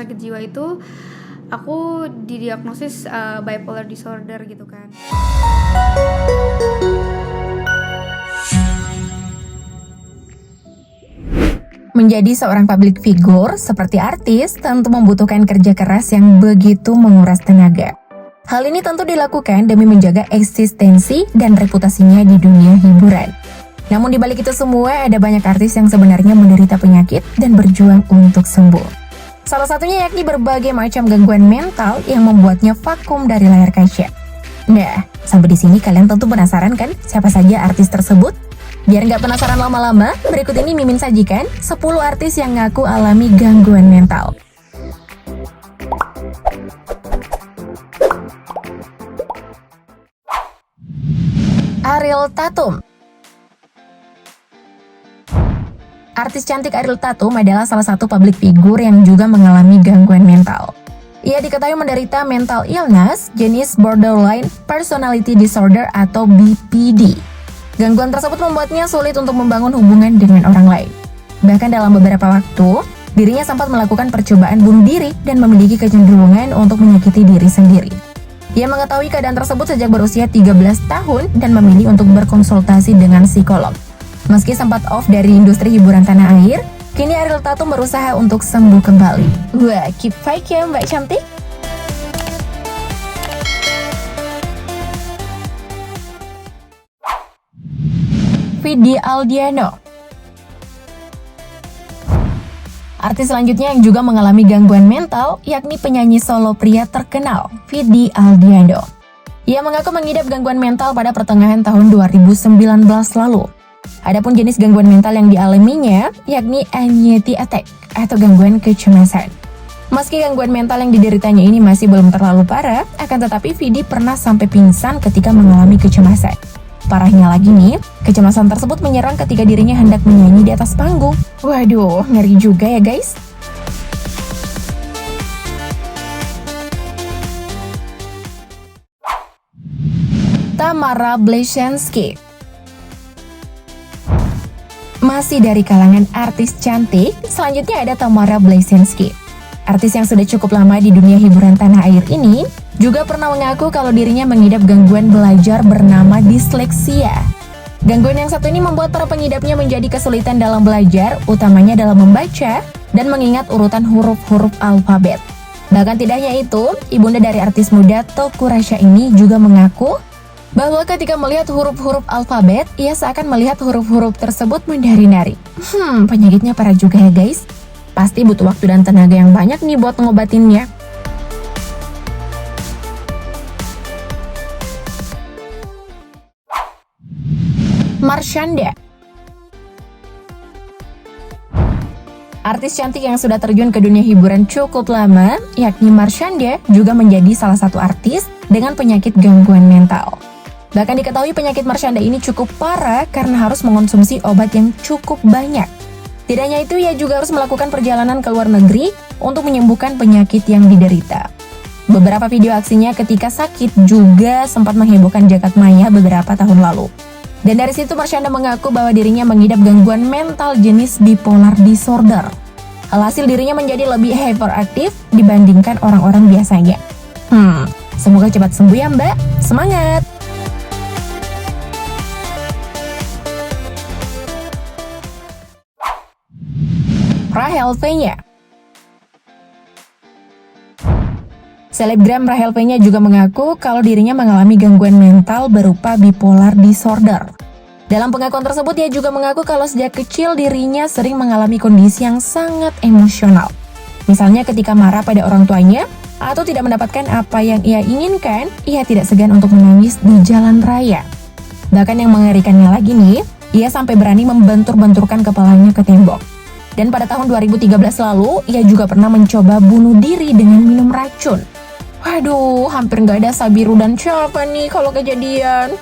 sakit jiwa itu aku didiagnosis bipolar disorder gitu kan. Menjadi seorang public figure seperti artis tentu membutuhkan kerja keras yang begitu menguras tenaga. Hal ini tentu dilakukan demi menjaga eksistensi dan reputasinya di dunia hiburan. Namun di balik itu semua ada banyak artis yang sebenarnya menderita penyakit dan berjuang untuk sembuh. Salah satunya yakni berbagai macam gangguan mental yang membuatnya vakum dari layar kaca. Nah, sampai di sini kalian tentu penasaran kan siapa saja artis tersebut? Biar nggak penasaran lama-lama, berikut ini Mimin sajikan 10 artis yang ngaku alami gangguan mental. Ariel Tatum. Artis cantik Ariel Tatum adalah salah satu public figure yang juga mengalami gangguan mental. Ia diketahui menderita mental illness jenis borderline personality disorder atau BPD. Gangguan tersebut membuatnya sulit untuk membangun hubungan dengan orang lain. Bahkan dalam beberapa waktu, dirinya sempat melakukan percobaan bunuh diri dan memiliki kecenderungan untuk menyakiti diri sendiri. Ia mengetahui keadaan tersebut sejak berusia 13 tahun dan memilih untuk berkonsultasi dengan psikolog. Meski sempat off dari industri hiburan tanah air, kini Ariel Tatum berusaha untuk sembuh kembali. Wah, keep fight ya Mbak Cantik! Vidi Aldiano. Artis selanjutnya yang juga mengalami gangguan mental yakni penyanyi solo pria terkenal, Vidi Aldiano. Ia mengaku mengidap gangguan mental pada pertengahan tahun 2019 lalu. Adapun jenis gangguan mental yang dialaminya yakni anxiety attack atau gangguan kecemasan. Meski gangguan mental yang dideritanya ini masih belum terlalu parah, akan tetapi Vidi pernah sampai pingsan ketika mengalami kecemasan. Parahnya lagi nih, kecemasan tersebut menyerang ketika dirinya hendak menyanyi di atas panggung. Waduh, ngeri juga ya guys. Tamara Bleszynsky. Masih dari kalangan artis cantik, selanjutnya ada Tamara Bleszynsky. Artis yang sudah cukup lama di dunia hiburan tanah air ini juga pernah mengaku kalau dirinya mengidap gangguan belajar bernama disleksia. Gangguan yang satu ini membuat para pengidapnya menjadi kesulitan dalam belajar, utamanya dalam membaca dan mengingat urutan huruf-huruf alfabet. Bahkan tidak hanya itu, ibunda dari artis muda Teuku Rasya ini juga mengaku bahwa ketika melihat huruf-huruf alfabet, ia seakan melihat huruf-huruf tersebut menari-nari. Penyakitnya parah juga ya guys. Pasti butuh waktu dan tenaga yang banyak nih buat ngobatinnya. Marshanda. Artis cantik yang sudah terjun ke dunia hiburan cukup lama, yakni Marshanda juga menjadi salah satu artis dengan penyakit gangguan mental. Bahkan diketahui penyakit Marshanda ini cukup parah karena harus mengonsumsi obat yang cukup banyak. Tidak hanya itu, ia juga harus melakukan perjalanan ke luar negeri untuk menyembuhkan penyakit yang diderita. Beberapa video aksinya ketika sakit juga sempat menghebohkan jagat maya beberapa tahun lalu. Dan dari situ Marshanda mengaku bahwa dirinya mengidap gangguan mental jenis bipolar disorder. Alhasil dirinya menjadi lebih hyperaktif dibandingkan orang-orang biasanya. Semoga cepat sembuh ya Mbak, semangat! Rachel Fenya. Selebgram Rachel Fenya juga mengaku kalau dirinya mengalami gangguan mental berupa bipolar disorder. Dalam pengakuan tersebut, ia juga mengaku kalau sejak kecil dirinya sering mengalami kondisi yang sangat emosional. Misalnya ketika marah pada orang tuanya atau tidak mendapatkan apa yang ia inginkan, ia tidak segan untuk menangis di jalan raya. Bahkan yang mengerikannya lagi nih, ia sampai berani membentur-benturkan kepalanya ke tembok. Dan pada tahun 2013 lalu, ia juga pernah mencoba bunuh diri dengan minum racun. Waduh, hampir nggak ada Sabiru dan siapa nih kalau kejadian.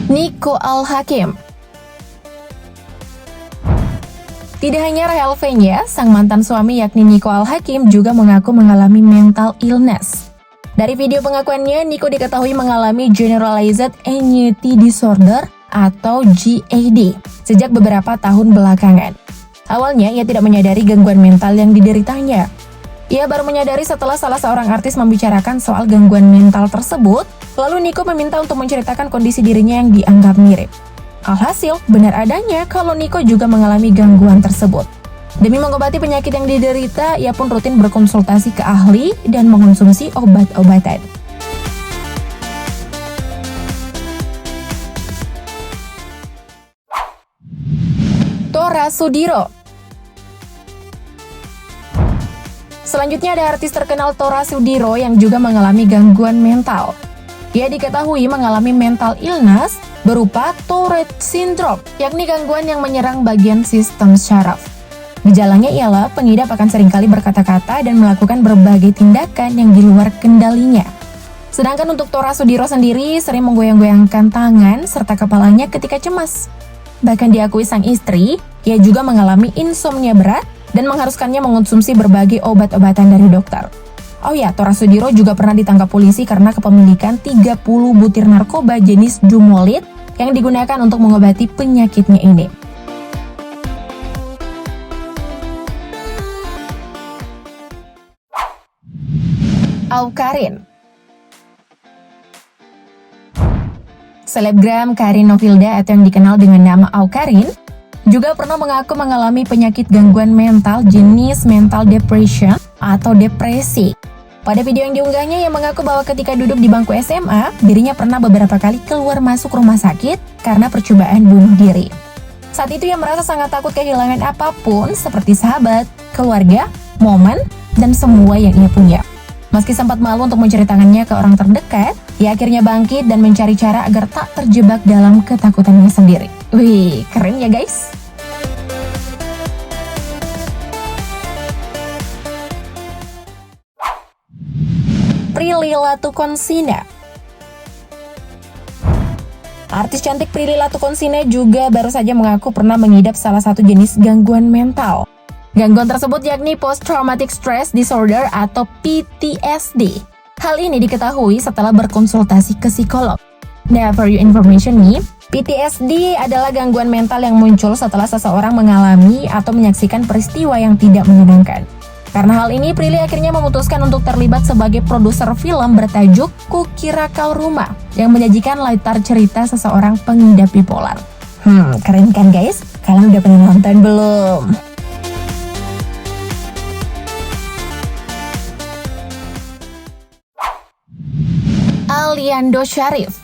Nico Al-Hakim. Tidak hanya Rachel Fenya, sang mantan suami yakni Nico Al-Hakim juga mengaku mengalami mental illness. Dari video pengakuannya, Nico diketahui mengalami generalized anxiety disorder atau GAD sejak beberapa tahun belakangan. Awalnya ia tidak menyadari gangguan mental yang dideritanya. Ia baru menyadari setelah salah seorang artis membicarakan soal gangguan mental tersebut, lalu Nico meminta untuk menceritakan kondisi dirinya yang dianggap mirip. Alhasil, benar adanya kalau Nico juga mengalami gangguan tersebut. Demi mengobati penyakit yang diderita, ia pun rutin berkonsultasi ke ahli dan mengonsumsi obat-obatan. Tora Sudiro. Selanjutnya ada artis terkenal Tora Sudiro yang juga mengalami gangguan mental. Ia diketahui mengalami mental illness berupa Tourette Syndrome, yakni gangguan yang menyerang bagian sistem syaraf. Gejalanya ialah pengidap akan seringkali berkata-kata dan melakukan berbagai tindakan yang di luar kendalinya. Sedangkan untuk Tora Sudiro sendiri sering menggoyang-goyangkan tangan serta kepalanya ketika cemas. Bahkan diakui sang istri, ia juga mengalami insomnia berat dan mengharuskannya mengonsumsi berbagai obat-obatan dari dokter. Oh ya, Tora Sudiro juga pernah ditangkap polisi karena kepemilikan 30 butir narkoba jenis Dumolit yang digunakan untuk mengobati penyakitnya ini. Awkarin. Selebgram Karin Novilda atau yang dikenal dengan nama Awkarin juga pernah mengaku mengalami penyakit gangguan mental jenis mental depression atau depresi. Pada video yang diunggahnya, ia mengaku bahwa ketika duduk di bangku SMA, dirinya pernah beberapa kali keluar masuk rumah sakit karena percobaan bunuh diri. Saat itu ia merasa sangat takut kehilangan apapun seperti sahabat, keluarga, momen, dan semua yang ia punya. Meski sempat malu untuk menceritakannya ke orang terdekat, ia akhirnya bangkit dan mencari cara agar tak terjebak dalam ketakutannya sendiri. Wih, keren ya guys! Prilly Latuconsina. Artis cantik Prilly Latuconsina juga baru saja mengaku pernah mengidap salah satu jenis gangguan mental. Gangguan tersebut yakni Post Traumatic Stress Disorder atau PTSD. Hal ini diketahui setelah berkonsultasi ke psikolog. Nah, for your information nih, PTSD adalah gangguan mental yang muncul setelah seseorang mengalami atau menyaksikan peristiwa yang tidak menyenangkan. Karena hal ini, Prilly akhirnya memutuskan untuk terlibat sebagai produser film bertajuk Kukira Kau Rumah yang menyajikan latar cerita seseorang pengidap bipolar. Keren kan guys? Kalian udah pernah nonton belum? Aliando Syarif.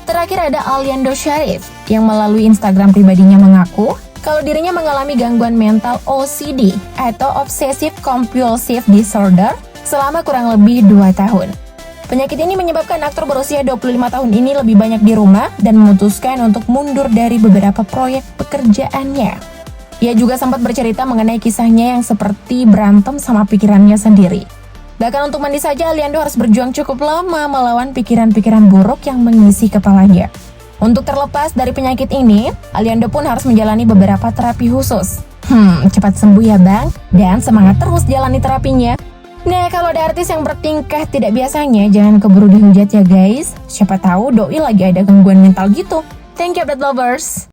Terakhir ada Aliando Syarif yang melalui Instagram pribadinya mengaku kalau dirinya mengalami gangguan mental OCD atau Obsessive Compulsive Disorder selama kurang lebih 2 tahun. Penyakit ini menyebabkan aktor berusia 25 tahun ini lebih banyak di rumah dan memutuskan untuk mundur dari beberapa proyek pekerjaannya. Ia juga sempat bercerita mengenai kisahnya yang seperti berantem sama pikirannya sendiri. Bahkan untuk mandi saja, Aliando harus berjuang cukup lama melawan pikiran-pikiran buruk yang mengisi kepalanya. Untuk terlepas dari penyakit ini, Aliando pun harus menjalani beberapa terapi khusus. Cepat sembuh ya bang, dan semangat terus jalani terapinya. Nah, kalau ada artis yang bertingkah tidak biasanya, jangan keburu dihujat ya guys. Siapa tahu doi lagi ada gangguan mental gitu. Thank you update lovers.